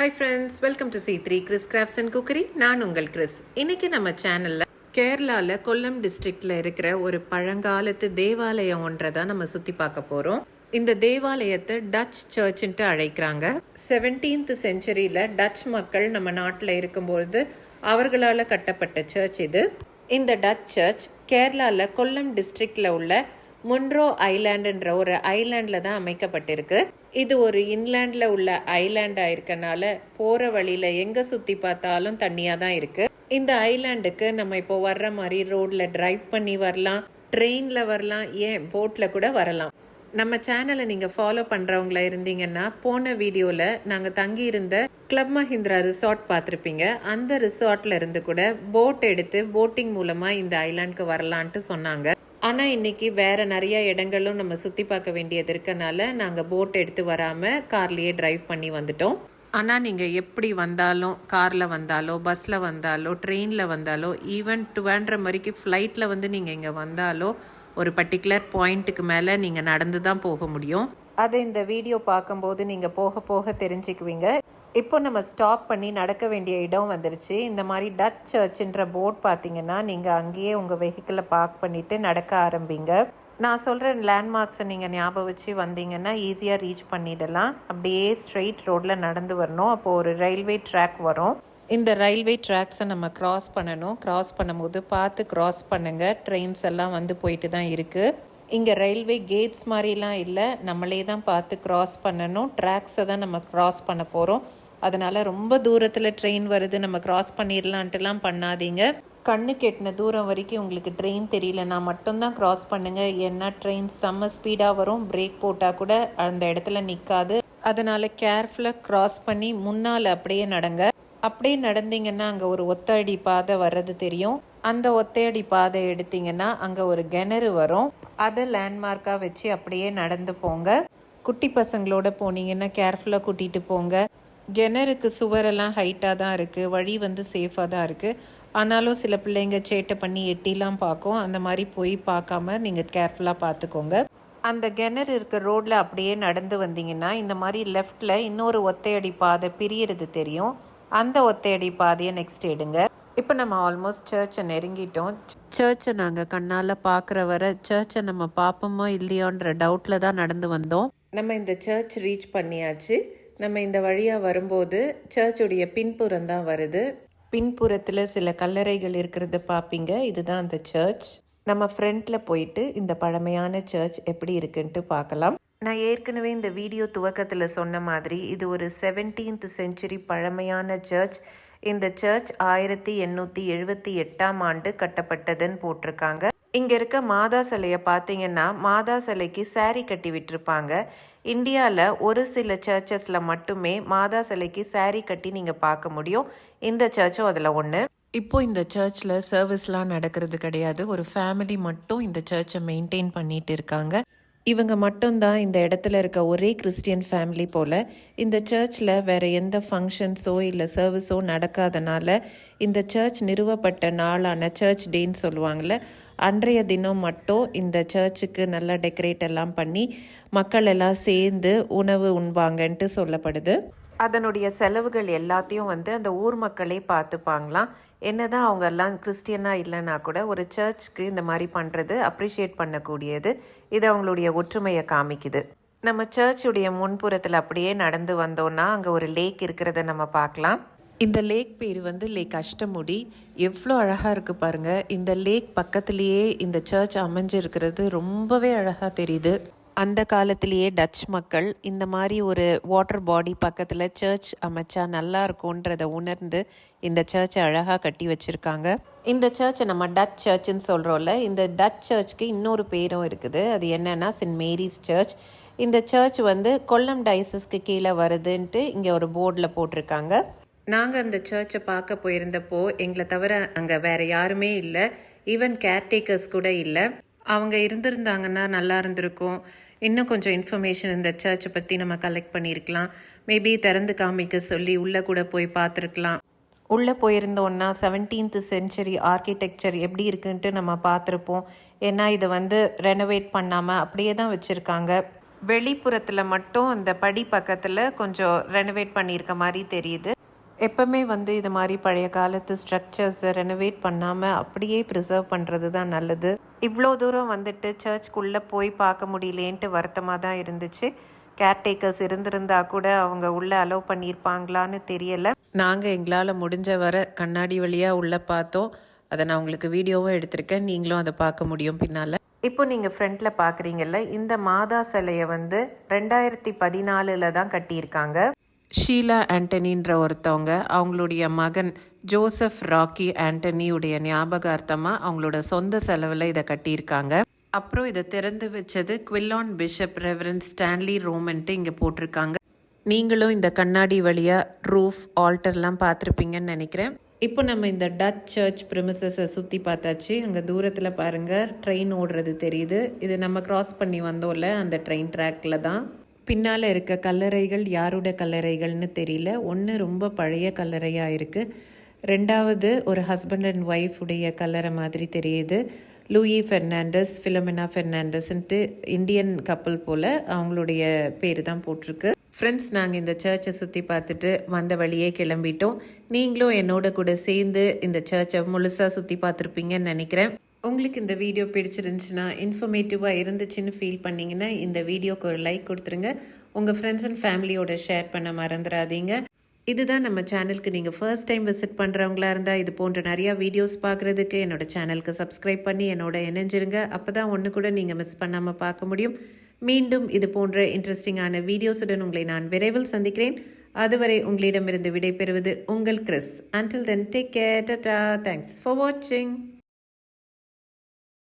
Hi friends, welcome to C3 Chris crafts and cookery. நான் உங்கள் Chris. இன்னைக்கு நம்ம சேனலில் கேரளாவில் கொல்லம் டிஸ்ட்ரிக்டில் இருக்கிற ஒரு பழங்காலத்து தேவாலயம் ஒன்றை தான் நம்ம சுற்றி பார்க்க போகிறோம். இந்த தேவாலயத்தை டச் சர்ச்சுன்ட்டு அழைக்கிறாங்க. 17th செஞ்சுரியில் டச் மக்கள் நம்ம நாட்டில் இருக்கும்பொழுது அவர்களால் கட்டப்பட்ட சர்ச் இது. இந்த டச் சர்ச் கேரளாவில் கொல்லம் டிஸ்ட்ரிக்டில் உள்ள முன்ரோ ஐலாண்டுன்ற ஒரு ஐலாண்டில் தான் அமைக்கப்பட்டிருக்கு. இது ஒரு இன்லேண்டில் உள்ள ஐலாண்டாக இருக்கனால போகிற வழியில் எங்கே சுற்றி பார்த்தாலும் தண்ணியாக தான் இருக்குது. இந்த ஐலாண்டுக்கு நம்ம இப்போ வர்ற மாதிரி ரோடில் டிரைவ் பண்ணி வரலாம், ட்ரெயினில் வரலாம், ஏன் போட்டில் கூட வரலாம். நம்ம சேனலை நீங்கள் ஃபாலோ பண்ணுறவங்களா இருந்தீங்கன்னா போன வீடியோவில் நாங்கள் தங்கியிருந்த கிளப் மஹிந்திரா ரிசார்ட் பார்த்துருப்பீங்க. அந்த ரிசார்ட்ல இருந்து கூட போட் எடுத்து போட்டிங் மூலமாக இந்த ஐலாண்டுக்கு வரலான்ட்டு சொன்னாங்க. ஆனால் இன்றைக்கி வேறு நிறைய இடங்களும் நம்ம சுற்றி பார்க்க வேண்டியது இருக்கனால நாங்கள் போட் எடுத்து வராமல் கார்லேயே ட்ரைவ் பண்ணி வந்துட்டோம். ஆனால் நீங்கள் எப்படி வந்தாலும், காரில் வந்தாலோ, பஸ்ஸில் வந்தாலோ, ட்ரெயினில் வந்தாலோ, ஈவன் ட்ரிவாண்ட்ரம் வரைக்கும் ஃப்ளைட்டில் வந்து நீங்கள் இங்கே வந்தாலோ ஒரு பர்டிகுலர் பாயிண்ட்டுக்கு மேலே நீங்கள் நடந்து தான் போக முடியும். அதை இந்த வீடியோ பார்க்கும்போது நீங்கள் போக போக தெரிஞ்சுக்குவீங்க. இப்போ நம்ம ஸ்டாப் பண்ணி நடக்க வேண்டிய இடம் வந்துருச்சு. இந்த மாதிரி டச் சர்ச்சுன்ற போர்ட் பார்த்தீங்கன்னா நீங்கள் அங்கேயே உங்கள் வெஹிக்கிளை பார்க் பண்ணிவிட்டு நடக்க ஆரம்பிங்க. நான் சொல்கிற லேண்ட்மார்க்ஸை நீங்கள் ஞாபகம் வச்சு வந்தீங்கன்னா ஈஸியாக ரீச் பண்ணிடலாம். அப்படியே ஸ்ட்ரெயிட் ரோட்டில் நடந்து வரணும். அப்போது ஒரு ரயில்வே ட்ராக் வரும். இந்த ரயில்வே ட்ராக்ஸை நம்ம கிராஸ் பண்ணணும். கிராஸ் பண்ணும்போது பார்த்து கிராஸ் பண்ணுங்கள். ட்ரெயின்ஸ் எல்லாம் வந்து போயிட்டு தான் இருக்குது. இங்கே ரயில்வே கேட்ஸ் மாதிரிலாம் இல்லை, நம்மளே தான் பார்த்து கிராஸ் பண்ணணும். ட்ராக்ஸை தான் நம்ம கிராஸ் பண்ண போகிறோம். அதனால் ரொம்ப தூரத்தில் ட்ரெயின் வருது நம்ம கிராஸ் பண்ணிடலான்ட்டுலாம் பண்ணாதீங்க. கண்ணு கெட்டின தூரம் வரைக்கும் உங்களுக்கு ட்ரெயின் தெரியலனா மட்டும்தான் கிராஸ் பண்ணுங்கள். ஏன்னா ட்ரெயின் செம்ம ஸ்பீடாக வரும். பிரேக் போட்டால் கூட அந்த இடத்துல நிற்காது. அதனால் கேர்ஃபுல்லாக கிராஸ் பண்ணி முன்னால் அப்படியே நடங்க. அப்படியே நடந்தீங்கன்னா அங்கே ஒரு ஒத்தடி பாதை வர்றது தெரியும். அந்த ஒத்தையடி பாதை எடுத்தீங்கன்னா அங்கே ஒரு கிணறு வரும். அதை லேண்ட்மார்க்காக வச்சு அப்படியே நடந்து போங்க. குட்டி பசங்களோட போனீங்கன்னா கேர்ஃபுல்லாக கூட்டிகிட்டு போங்க. கிணறுக்கு சுவரெல்லாம் ஹைட்டாக தான் இருக்குது, வழி வந்து சேஃபாக தான் இருக்குது. ஆனாலும் சில பிள்ளைங்க சேட்டை பண்ணி எட்டிலாம் பார்க்கும். அந்த மாதிரி போய் பார்க்காம நீங்கள் கேர்ஃபுல்லாக பார்த்துக்கோங்க. அந்த கிணறு இருக்க ரோட்டில் அப்படியே நடந்து வந்தீங்கன்னா இந்த மாதிரி லெஃப்டில் இன்னொரு ஒத்தையடி பாதை பிரியறது தெரியும். அந்த ஒத்தையடி பாதையை நெக்ஸ்ட் எடுங்க. இப்போ நம்ம ஆல்மோஸ்ட் சர்ச்சை நெருங்கிட்டோம். சர்ச்சை நாங்கள் கண்ணால் பார்க்குற வர சர்ச்சை நம்ம பார்ப்போமோ இல்லையோன்ற டவுட்டில் தான் நடந்து வந்தோம். நம்ம இந்த சர்ச் ரீச் பண்ணியாச்சு. நம்ம இந்த வழியாக வரும்போது சர்ச்சுடைய பின்புறம் தான் வருது. பின்புறத்தில் சில கல்லறைகள் இருக்கிறத பார்ப்பீங்க. இதுதான் அந்த சர்ச். நம்ம ஃப்ரண்ட்டில் போயிட்டு இந்த பழமையான சர்ச் எப்படி இருக்குன்ட்டு பார்க்கலாம். நான் ஏற்கனவே இந்த வீடியோ துவக்கத்தில் சொன்ன மாதிரி இது ஒரு 17th செஞ்சுரி பழமையான சர்ச். இந்த சர்ச் 1878ஆம் ஆண்டு கட்டப்பட்டதுன்னு போட்டிருக்காங்க. இங்கே இருக்க மாதா சிலையை பார்த்தீங்கன்னா மாதா சிலைக்கு சாரி கட்டி விட்டுருப்பாங்க. இந்தியாவில் ஒரு சில சர்ச்சஸில் மட்டுமே மாதா சிலைக்கு சாரி கட்டி நீங்கள் பார்க்க முடியும். இந்த சர்ச்சும் அதில் ஒன்று. இப்போ இந்த சர்ச்சில் சர்வீஸ்லாம் நடக்கிறது கிடையாது. ஒரு ஃபேமிலி மட்டும் இந்த சர்ச்சை மெயின்டைன் பண்ணிட்டு இருக்காங்க. இவங்க மட்டும்தான் இந்த இடத்துல இருக்க ஒரே கிறிஸ்டியன் ஃபேமிலி போல். இந்த சர்ச்சில் வேறு எந்த ஃபங்க்ஷன்ஸோ இல்லை சர்வீஸோ நடக்காதனால இந்த சர்ச் நிறுவப்பட்ட நாளான சர்ச் டேன்னு சொல்லுவாங்கள்ல, அன்றைய தினம் மட்டும் இந்த சர்ச்சுக்கு நல்லா டெக்கரேட் எல்லாம் பண்ணி மக்கள் எல்லாம் சேர்ந்து உணவு உண்பாங்கன்ட்டு சொல்லப்படுது. அதனுடைய செலவுகள் எல்லாத்தையும் வந்து அந்த ஊர் மக்களே பார்த்துப்பாங்களாம். என்னதான் அவங்க எல்லாம் கிறிஸ்டியனாக இல்லைன்னா கூட ஒரு சர்ச்சுக்கு இந்த மாதிரி பண்ணுறது அப்ரிஷியேட் பண்ணக்கூடியது. இது அவங்களுடைய ஒற்றுமையை காமிக்குது. நம்ம சர்ச்சுடைய முன்புறத்தில் அப்படியே நடந்து வந்தோன்னா அங்கே ஒரு லேக் இருக்கிறத நம்ம பார்க்கலாம். இந்த லேக் பேர் வந்து லேக் அஷ்டமுடி. எவ்வளோ அழகாக இருக்குது பாருங்கள். இந்த லேக் பக்கத்துலேயே இந்த சர்ச் அமைஞ்சிருக்கிறது ரொம்பவே அழகாக தெரியுது. அந்த காலத்திலேயே டச் மக்கள் இந்த மாதிரி ஒரு வாட்டர் பாடி பக்கத்தில் சர்ச் அமைச்சா நல்லா இருக்கும்ன்றதை உணர்ந்து இந்த சர்ச்சை அழகாக கட்டி வச்சுருக்காங்க. இந்த சர்ச்சை நம்ம டச் சர்ச்சுன்னு சொல்கிறோம்ல, இந்த டச் சர்ச்சுக்கு இன்னொரு பேரும் இருக்குது. அது என்னன்னா சென்ட் மேரிஸ் சர்ச். இந்த சர்ச் வந்து கொல்லம் டயசஸ்க்கு கீழே வருதுன்ட்டு இங்கே ஒரு போர்டில் போட்டிருக்காங்க. நாங்கள் அந்த சர்ச்சை பார்க்க போயிருந்தப்போ எங்களை தவிர அங்கே வேறு யாருமே இல்லை. ஈவன் கேர்டேக்கர்ஸ் கூட இல்லை. அவங்க இருந்திருந்தாங்கன்னா நல்லா இருந்திருக்கும். இன்னும் கொஞ்சம் இன்ஃபர்மேஷன் இந்த சர்ச்சை பற்றி நம்ம கலெக்ட் பண்ணியிருக்கலாம். மேபி திறந்து காமிக்க சொல்லி உள்ளே கூட போய் பார்த்துருக்கலாம். உள்ளே போயிருந்தோன்னா 17th செஞ்சுரி ஆர்கிடெக்சர் எப்படி இருக்குன்ட்டு நம்ம பார்த்துருப்போம். ஏன்னா இதை வந்து ரெனோவேட் பண்ணாமல் அப்படியே தான் வச்சுருக்காங்க. வெளிப்புறத்தில் மட்டும் அந்த படி பக்கத்தில் கொஞ்சம் ரெனோவேட் பண்ணியிருக்க மாதிரி தெரியுது. எப்பவுமே இது மாதிரி பழைய காலத்து ஸ்ட்ரக்சர்ஸை ரெனோவேட் பண்ணாமல் அப்படியே ப்ரிசர்வ் பண்ணுறது தான் நல்லது. இவ்வளோ தூரம் சர்ச்சுக்குள்ளே போய் பார்க்க முடியலேன்ட்டு வருத்தமாக தான் இருந்துச்சு. கேர்டேக்கர்ஸ் இருந்திருந்தா கூட அவங்க உள்ளே அலோவ் பண்ணியிருப்பாங்களான்னு தெரியலை. நாங்கள் எங்களால் முடிஞ்ச வர கண்ணாடி வழியாக உள்ளே பார்த்தோம். அதை நான் உங்களுக்கு வீடியோவும் எடுத்திருக்கேன், நீங்களும் அதை பார்க்க முடியும் பின்னால். இப்போ நீங்கள் ஃப்ரண்ட்டில் பார்க்குறீங்கல்ல, இந்த மாதா சிலையை 2014 தான் கட்டியிருக்காங்க. ஷீலா ஆண்டனின்ற ஒருத்தவங்க அவங்களுடைய மகன் ஜோசப் ராக்கி ஆண்டனியுடைய ஞாபகார்த்தமாக அவங்களோட சொந்த செலவில் இதை கட்டியிருக்காங்க. அப்புறம் இதை திறந்து வச்சது குவில்லான் பிஷப் ரெவரண்ட் ஸ்டான்லி ரோமன்ட்டு இங்கே போட்டிருக்காங்க. நீங்களும் இந்த கண்ணாடி வழியாக ரூஃப் ஆல்டர்லாம் பார்த்துருப்பீங்கன்னு நினைக்கிறேன். இப்போ நம்ம இந்த டச் சர்ச் ப்ரிமிசஸை சுற்றி பார்த்தாச்சு. அங்கே தூரத்தில் பாருங்கள் ட்ரெயின் ஓடுறது தெரியுது. இது நம்ம கிராஸ் பண்ணி வந்தோம்ல, அந்த ட்ரெயின் ட்ராக்கில் தான். பின்னால் இருக்க கல்லறைகள் யாரோட கல்லறைகள்னு தெரியல. ஒன்று ரொம்ப பழைய கல்லறையாக இருக்குது, ரெண்டாவது ஒரு ஹஸ்பண்ட் அண்ட் ஒய்ஃப் உடைய கல்லறை மாதிரி தெரியுது. லூயி ஃபெர்னாண்டஸ், ஃபிலோமினா ஃபெர்னாண்டஸ்ன்ட்டு இந்தியன் கப்பல் போல் அவங்களுடைய பேர் தான் போட்டிருக்கு. ஃப்ரெண்ட்ஸ், நாங்கள் இந்த சர்ச்சை சுற்றி பார்த்துட்டு வந்த வழியே கிளம்பிட்டோம். நீங்களும் என்னோட கூட சேர்ந்து இந்த சர்ச்சை முழுசாக சுற்றி பார்த்துருப்பீங்கன்னு நினைக்கிறேன். உங்களுக்கு இந்த வீடியோ பிடிச்சிருந்துச்சுன்னா, இன்ஃபர்மேட்டிவாக இருந்துச்சுன்னு ஃபீல் பண்ணிங்கன்னா இந்த வீடியோக்கு ஒரு லைக் கொடுத்துருங்க. உங்கள் ஃப்ரெண்ட்ஸ் அண்ட் ஃபேமிலியோட ஷேர் பண்ண மறந்துடாதீங்க. இதுதான் நம்ம சேனலுக்கு நீங்கள் ஃபர்ஸ்ட் டைம் விசிட் பண்ணுறவங்களா இருந்தால் இது போன்ற நிறையா வீடியோஸ் பார்க்குறதுக்கு என்னோட சேனலுக்கு சப்ஸ்கிரைப் பண்ணி என்னோட இணைஞ்சிருங்க. அப்போ தான் ஒன்று கூட நீங்கள் மிஸ் பண்ணாமல் பார்க்க முடியும். மீண்டும் இது போன்ற இன்ட்ரெஸ்டிங்கான வீடியோஸுடன் உங்களை நான் விரைவில் சந்திக்கிறேன். அதுவரை உங்களிடமிருந்து விடைபெறுவது உங்கள் Chris. Until then, take care. Tata. Thanks for watching.